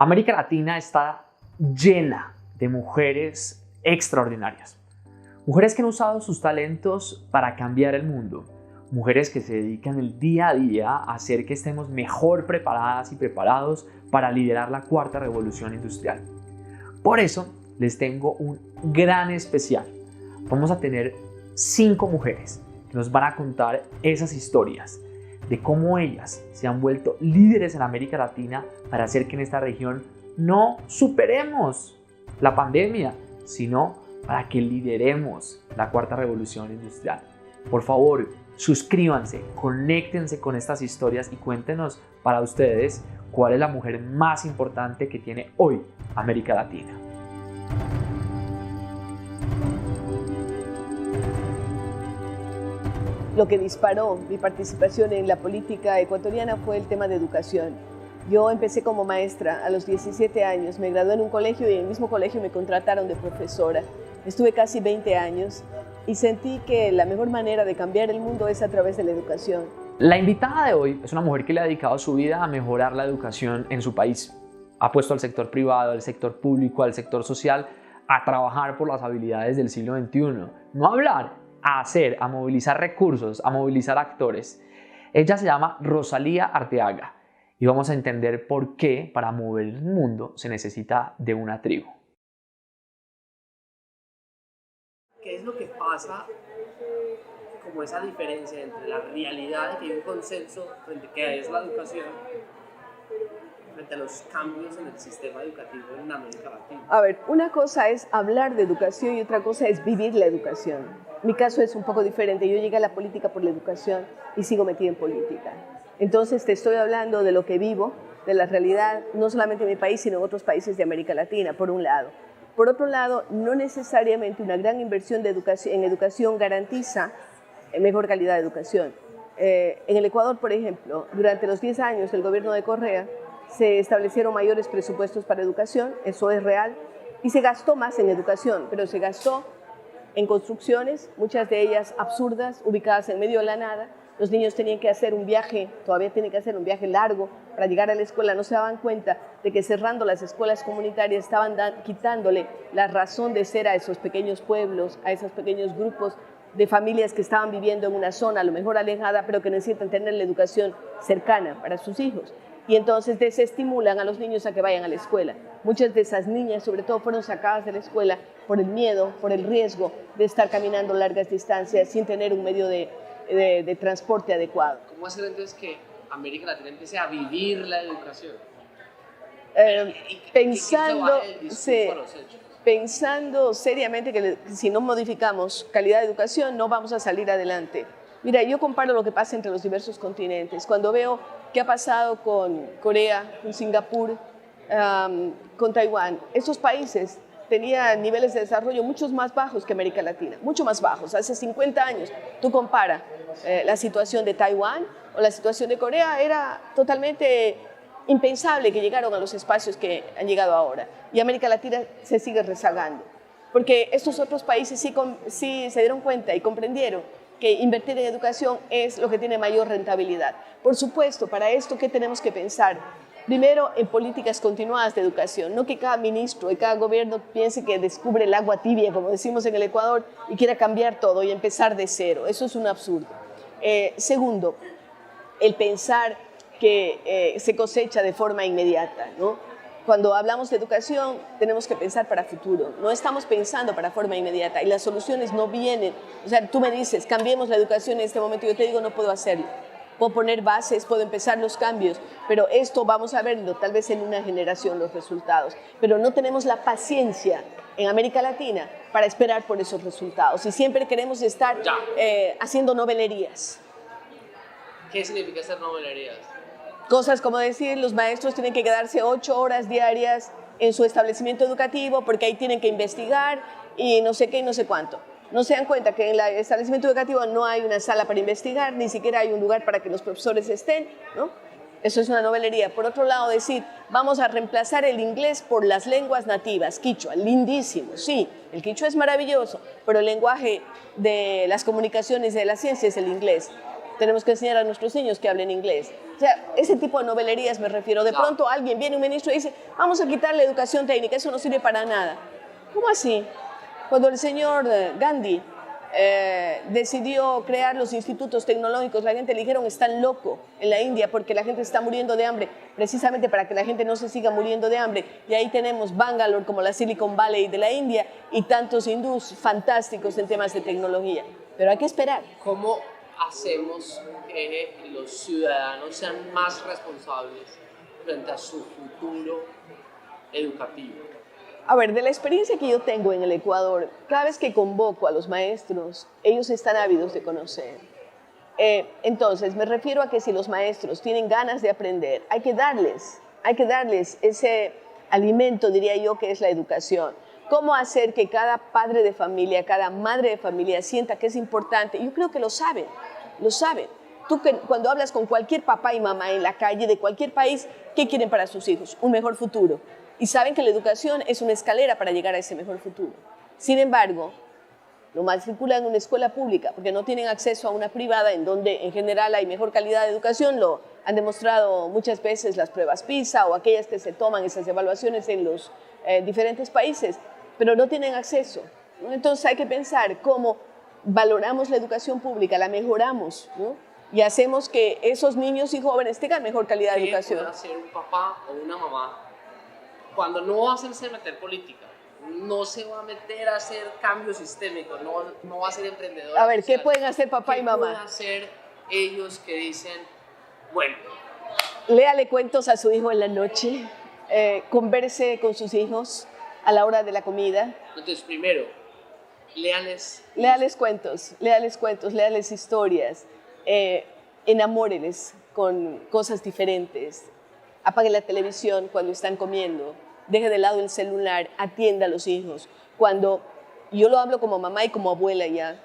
América Latina está llena de mujeres extraordinarias. Mujeres que han usado sus talentos para cambiar el mundo. Mujeres que se dedican el día a día a hacer que estemos mejor preparadas y preparados para liderar la cuarta revolución industrial. Por eso les tengo un gran especial. Vamos a tener 5 mujeres que nos van a contar esas historias de cómo ellas se han vuelto líderes en América Latina para hacer que en esta región no superemos la pandemia, sino para que lideremos la cuarta revolución industrial. Por favor, suscríbanse, conéctense con estas historias y cuéntenos para ustedes cuál es la mujer más importante que tiene hoy América Latina. Lo que disparó mi participación en la política ecuatoriana fue el tema de educación. Yo empecé como maestra a los 17 años, me gradué en un colegio y en el mismo colegio me contrataron de profesora. Estuve casi 20 años y sentí que la mejor manera de cambiar el mundo es a través de la educación. La invitada de hoy es una mujer que le ha dedicado su vida a mejorar la educación en su país. Ha puesto al sector privado, al sector público, al sector social a trabajar por las habilidades del siglo XXI. No a hablar, a hacer, a movilizar recursos, a movilizar actores. Ella se llama Rosalía Arteaga y vamos a entender por qué para mover el mundo se necesita de una tribu. ¿Qué es lo que pasa, como esa diferencia entre la realidad de que hay un consenso frente a qué es la educación, frente a los cambios en el sistema educativo en América Latina? A ver, una cosa es hablar de educación y otra cosa es vivir la educación. Mi caso es un poco diferente. Yo llegué a la política por la educación y sigo metida en política. Entonces te estoy hablando de lo que vivo, de la realidad, no solamente en mi país, sino en otros países de América Latina, por un lado. Por otro lado, no necesariamente una gran inversión en educación garantiza mejor calidad de educación. En el Ecuador, por ejemplo, durante los 10 años del gobierno de Correa, se establecieron mayores presupuestos para educación, eso es real, y se gastó más en educación, pero se gastó en construcciones, muchas de ellas absurdas, ubicadas en medio de la nada. Los niños tenían que hacer un viaje, todavía tienen que hacer un viaje largo para llegar a la escuela. No se daban cuenta de que cerrando las escuelas comunitarias estaban quitándole la razón de ser a esos pequeños pueblos, a esos pequeños grupos de familias que estaban viviendo en una zona a lo mejor alejada, pero que necesitan tener la educación cercana para sus hijos. Y entonces desestimulan a los niños a que vayan a la escuela. Muchas de esas niñas, sobre todo, fueron sacadas de la escuela por el miedo, por el riesgo de estar caminando largas distancias sin tener un medio de transporte adecuado. ¿Cómo hacer entonces que América Latina empiece a vivir la educación? Pensando seriamente que si no modificamos calidad de educación no vamos a salir adelante. Mira, yo comparo lo que pasa entre los diversos continentes. Cuando veo qué ha pasado con Corea, con Singapur, con Taiwán, estos países tenían niveles de desarrollo mucho más bajos que América Latina, mucho más bajos. Hace 50 años, tú compara la situación de Taiwán o la situación de Corea, era totalmente impensable que llegaron a los espacios que han llegado ahora. Y América Latina se sigue rezagando, porque estos otros países sí se dieron cuenta y comprendieron que invertir en educación es lo que tiene mayor rentabilidad. Por supuesto, para esto, ¿qué tenemos que pensar? Primero, en políticas continuadas de educación, no que cada ministro y cada gobierno piense que descubre el agua tibia, como decimos en el Ecuador, y quiera cambiar todo y empezar de cero. Eso es un absurdo. Segundo, el pensar que se cosecha de forma inmediata, ¿no? Cuando hablamos de educación, tenemos que pensar para futuro. No estamos pensando para forma inmediata y las soluciones no vienen. O sea, tú me dices, cambiemos la educación en este momento, y yo te digo, no puedo hacerlo. Puedo poner bases, puedo empezar los cambios, pero esto vamos a verlo tal vez en una generación los resultados. Pero no tenemos la paciencia en América Latina para esperar por esos resultados y siempre queremos estar haciendo novelerías. ¿Qué significa hacer novelerías? Cosas como decir, los maestros tienen que quedarse 8 horas diarias en su establecimiento educativo porque ahí tienen que investigar y no sé qué y no sé cuánto. No se dan cuenta que en el establecimiento educativo no hay una sala para investigar, ni siquiera hay un lugar para que los profesores estén, ¿no? Eso es una novelería. Por otro lado, decir, vamos a reemplazar el inglés por las lenguas nativas, quichua, lindísimo, sí, el quichua es maravilloso, pero el lenguaje de las comunicaciones y de la ciencia es el inglés. Tenemos que enseñar a nuestros niños que hablen inglés. sea, ese tipo de novelerías me refiero. De pronto alguien viene, un ministro, y dice, vamos a quitar la educación técnica, eso no sirve para nada. ¿Cómo así? Cuando el señor Gandhi decidió crear los institutos tecnológicos, la gente le dijeron, están loco en la India porque la gente está muriendo de hambre, precisamente para que la gente no se siga muriendo de hambre. Y ahí tenemos Bangalore como la Silicon Valley de la India y tantos hindús fantásticos en temas de tecnología. Pero hay que esperar. ¿Cómo hacemos que los ciudadanos sean más responsables frente a su futuro educativo? A ver, de la experiencia que yo tengo en el Ecuador, cada vez que convoco a los maestros, ellos están ávidos de conocer. Entonces, me refiero a que si los maestros tienen ganas de aprender, hay que darles ese alimento, diría yo, que es la educación. ¿Cómo hacer que cada padre de familia, cada madre de familia sienta que es importante? Yo creo que lo saben, lo saben. Tú cuando hablas con cualquier papá y mamá en la calle de cualquier país, ¿qué quieren para sus hijos? Un mejor futuro. Y saben que la educación es una escalera para llegar a ese mejor futuro. Sin embargo, lo matriculan en una escuela pública porque no tienen acceso a una privada en donde en general hay mejor calidad de educación. Lo han demostrado muchas veces las pruebas PISA o aquellas que se toman esas evaluaciones en los diferentes países, pero no tienen acceso, ¿no? Entonces hay que pensar cómo valoramos la educación pública, la mejoramos, ¿no? Y hacemos que esos niños y jóvenes tengan mejor calidad de educación. ¿Qué puede hacer un papá o una mamá cuando no va a hacerse meter política? No se va a meter a hacer cambios sistémicos, no va a ser emprendedor. A ver, ¿qué pueden hacer papá y mamá? ¿Qué pueden hacer ellos que dicen, bueno? Léale cuentos a su hijo en la noche, converse con sus hijos a la hora de la comida. Entonces, primero, léales cuentos, léales historias, enamóreles con cosas diferentes. Apague la televisión cuando están comiendo, deje de lado el celular, atienda a los hijos. Cuando yo lo hablo como mamá y como abuela ya,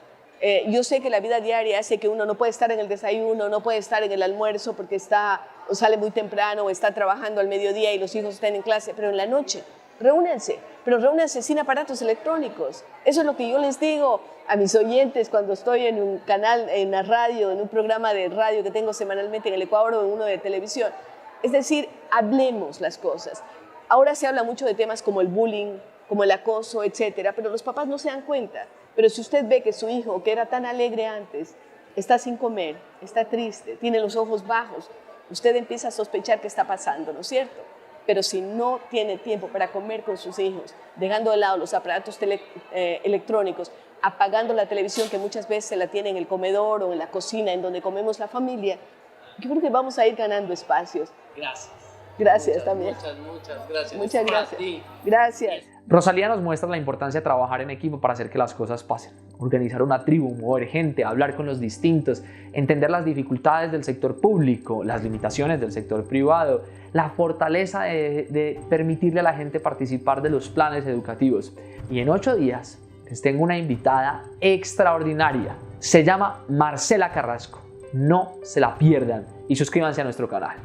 yo sé que la vida diaria hace que uno no puede estar en el desayuno, no puede estar en el almuerzo porque o sale muy temprano o está trabajando al mediodía y los hijos están en clase, pero en la noche, reúnense, pero reúnense sin aparatos electrónicos. Eso es lo que yo les digo a mis oyentes cuando estoy en un canal, en la radio, en un programa de radio que tengo semanalmente en el Ecuador o en uno de televisión. Es decir, hablemos las cosas. Ahora se habla mucho de temas como el bullying, como el acoso, etcétera, pero los papás no se dan cuenta. Pero si usted ve que su hijo, que era tan alegre antes, está sin comer, está triste, tiene los ojos bajos, usted empieza a sospechar qué está pasando, ¿no es cierto? Pero si no tiene tiempo para comer con sus hijos, dejando de lado los aparatos electrónicos, apagando la televisión que muchas veces se la tiene en el comedor o en la cocina en donde comemos la familia, yo creo que vamos a ir ganando espacios. Gracias. Gracias también. Muchas gracias. Muchas gracias. Gracias. Rosalía nos muestra la importancia de trabajar en equipo para hacer que las cosas pasen. Organizar una tribu, mover gente, hablar con los distintos, entender las dificultades del sector público, las limitaciones del sector privado, la fortaleza de permitirle a la gente participar de los planes educativos. Y en 8 días les tengo una invitada extraordinaria. Se llama Marcela Carrasco. No se la pierdan y suscríbanse a nuestro canal.